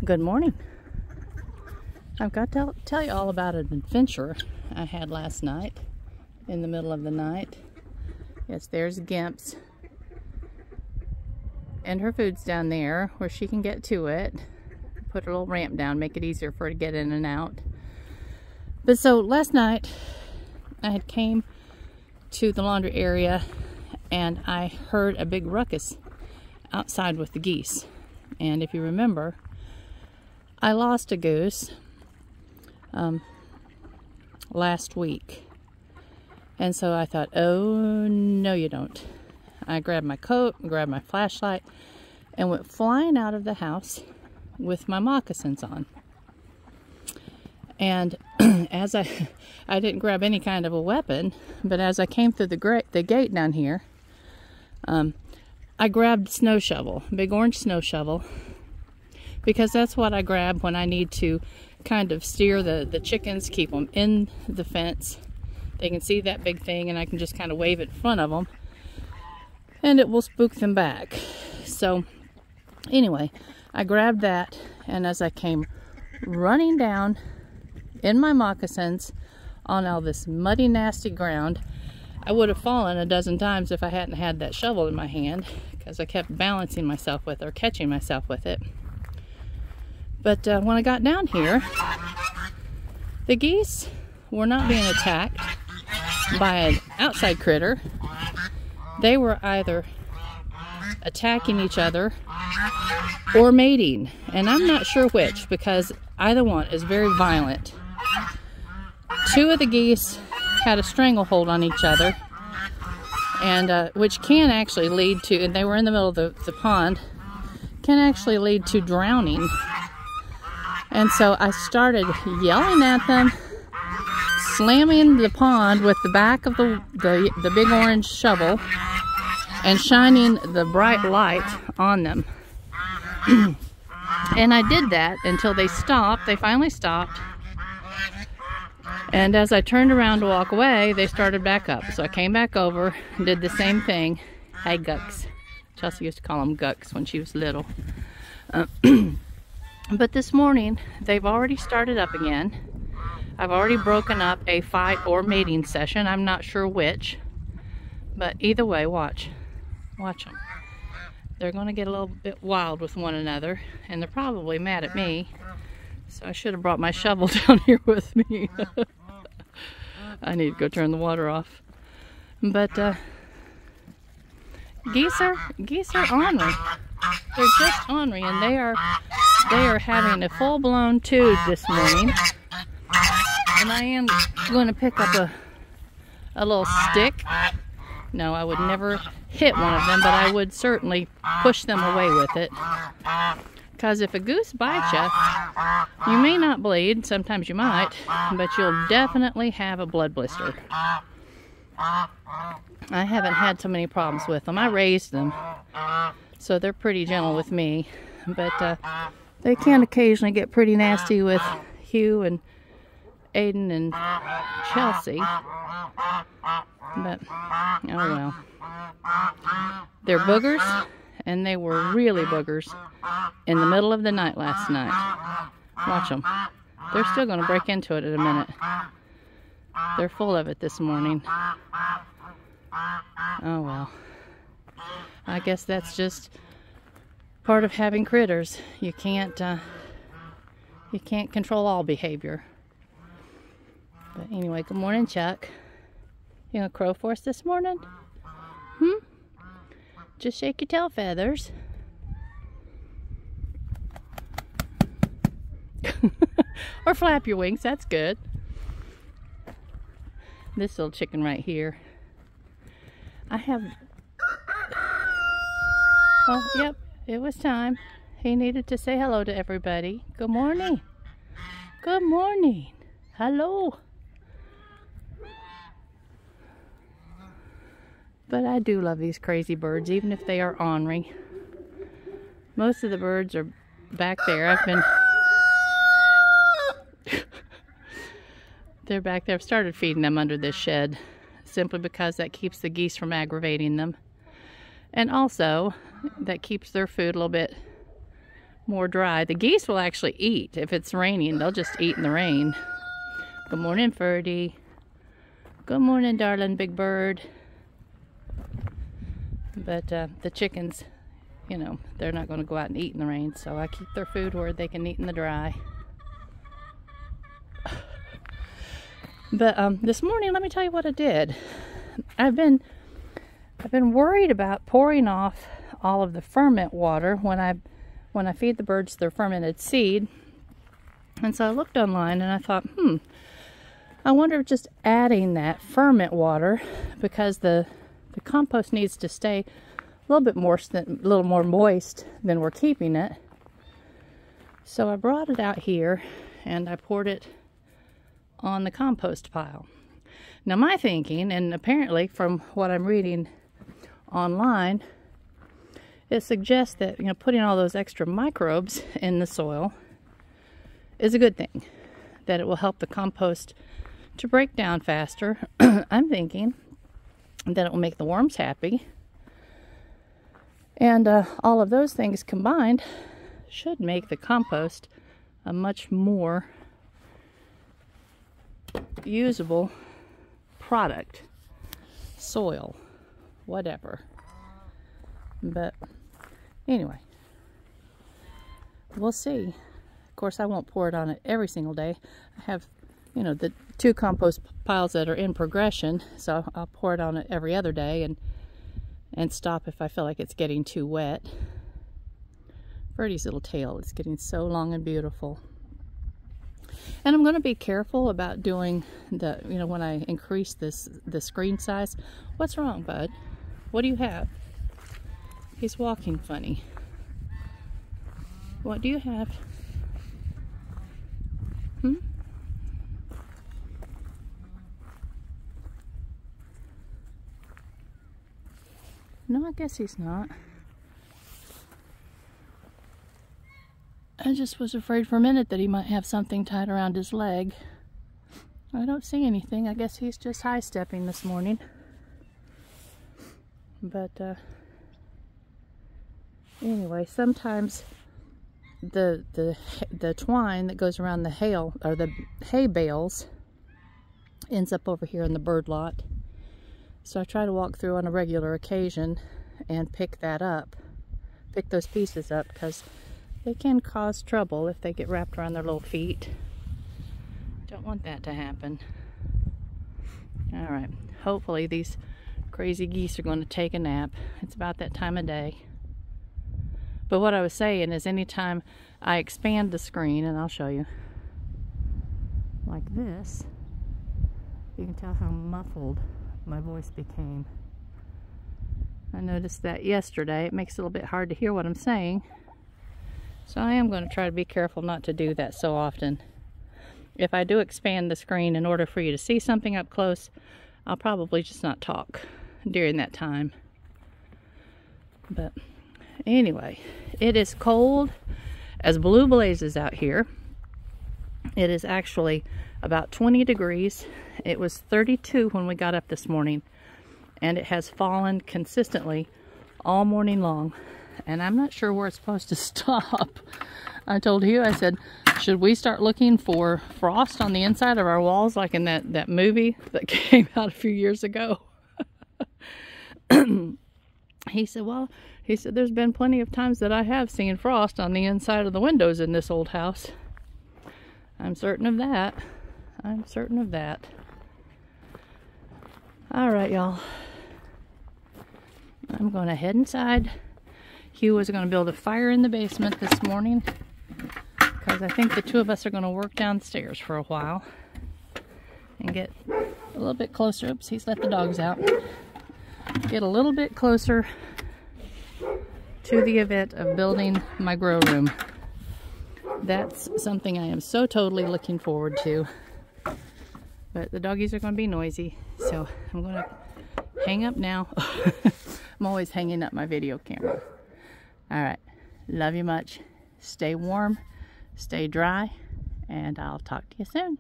Good morning. I've got to tell you all about an adventure I had last night in the middle of the night. Yes, there's Gimp's. And her food's down there where she can get to it. Put a little ramp down, make it easier for her to get in and out. But so last night I had came to the laundry area and I heard a big ruckus outside with the geese. And if you remember, I lost a goose last week. And so I thought, oh, no you don't. I grabbed my coat, grabbed my flashlight, and went flying out of the house with my moccasins on. And as I didn't grab any kind of a weapon, but as I came through the gate down here, I grabbed a snow shovel, a big orange snow shovel, because that's what I grab when I need to kind of steer the chickens, keep them in the fence. They can see that big thing and I can just kind of wave it in front of them and it will spook them back. So anyway, I grabbed that, and as I came running down in my moccasins on all this muddy, nasty ground, I would have fallen a dozen times if I hadn't had that shovel in my hand, because I kept balancing myself with it, or catching myself with it. But when I got down here, the geese were not being attacked by an outside critter. They were either attacking each other or mating, and I'm not sure which, because either one is very violent. Two of the geese had a stranglehold on each other, and which can actually lead to, and they were in the middle of the pond, can actually lead to drowning. And so I started yelling at them, slamming the pond with the back of the big orange shovel and shining the bright light on them. And I did that until they stopped. They finally stopped. And as I turned around to walk away, they started back up. So I came back over and did the same thing. Hi, Gucks. Chelsea used to call them Gucks when she was little. But this morning, they've already started up again. I've already broken up a fight or mating session. I'm not sure which. But either way, watch. Watch them. They're going to get a little bit wild with one another. And they're probably mad at me. So I should have brought my shovel down here with me. I need to go turn the water off. But geese are ornery. They're just ornery, and they are having a full-blown tood this morning. And I am going to pick up a little stick. No, I would never hit one of them, but I would certainly push them away with it. Because if a goose bites you, you may not bleed, sometimes you might, but you'll definitely have a blood blister. I haven't had so many problems with them. I raised them, so they're pretty gentle with me. But they can occasionally get pretty nasty with Hugh and Aiden and Chelsea. But, oh well. They're boogers, and they were really boogers in the middle of the night last night. Watch them. They're still going to break into it in a minute. They're full of it this morning. Oh well. I guess that's just part of having critters. You can't control all behavior. But anyway, good morning, Chuck. You gonna crow for us this morning? Just shake your tail feathers. Or flap your wings, that's good. This little chicken right here. Oh, yep, it was time. He needed to say hello to everybody. Good morning. Good morning. Hello. But I do love these crazy birds, even if they are ornery. Most of the birds are back there. They're back there. I've started feeding them under this shed, simply because that keeps the geese from aggravating them. And also, that keeps their food a little bit more dry. The geese will actually eat. If it's raining, they'll just eat in the rain. Good morning, Ferdy. Good morning, darling big bird. But the chickens, you know, they're not going to go out and eat in the rain, so I keep their food where they can eat in the dry. But this morning, let me tell you what I did. I've been worried about pouring off all of the ferment water when I feed the birds their fermented seed. And so I looked online and I thought, I wonder if just adding that ferment water, because the compost needs to stay a little more moist than we're keeping it. So I brought it out here and I poured it on the compost pile. Now my thinking, and apparently from what I'm reading online, it suggests that, you know, putting all those extra microbes in the soil is a good thing, that it will help the compost to break down faster. I'm thinking that it will make the worms happy, and all of those things combined should make the compost a much more usable product, soil, whatever. But anyway, we'll see. Of course, I won't pour it on it every single day. I have, you know, the 2 compost piles that are in progression, so I'll pour it on it every other day and stop if I feel like it's getting too wet. Birdie's little tail is getting so long and beautiful. And I'm going to be careful about doing the, you know, when I increase the screen size. What's wrong, bud? What do you have? He's walking funny. What do you have? No, I guess he's not. I just was afraid for a minute that he might have something tied around his leg. I don't see anything. I guess he's just high-stepping this morning. But anyway, sometimes the twine that goes around the hay bales ends up over here in the bird lot. So I try to walk through on a regular occasion and pick those pieces up, because they can cause trouble if they get wrapped around their little feet. Don't want that to happen. All right, hopefully these crazy geese are going to take a nap. It's about that time of day. But what I was saying is, anytime I expand the screen, and I'll show you, like this, you can tell how muffled my voice became. I noticed that yesterday. It makes it a little bit hard to hear what I'm saying. So I am going to try to be careful not to do that so often. If I do expand the screen in order for you to see something up close, I'll probably just not talk during that time. But anyway, it is cold as blue blazes out here. It is actually about 20 degrees. It was 32 when we got up this morning, and it has fallen consistently all morning long. And I'm not sure where it's supposed to stop. I told you, I said, should we start looking for frost on the inside of our walls, like in that movie that came out a few years ago? He said, well, there's been plenty of times that I have seen frost on the inside of the windows in this old house. I'm certain of that. I'm certain of that. All right, y'all. I'm going to head inside. Hugh was going to build a fire in the basement this morning, because I think the 2 of us are going to work downstairs for a while and get a little bit closer. Oops, he's let the dogs out. Get a little bit closer to the event of building my grow room. That's something I am so totally looking forward to. But the doggies are going to be noisy, so I'm going to hang up now. I'm always hanging up my video camera. All right, love you much. Stay warm, stay dry, and I'll talk to you soon.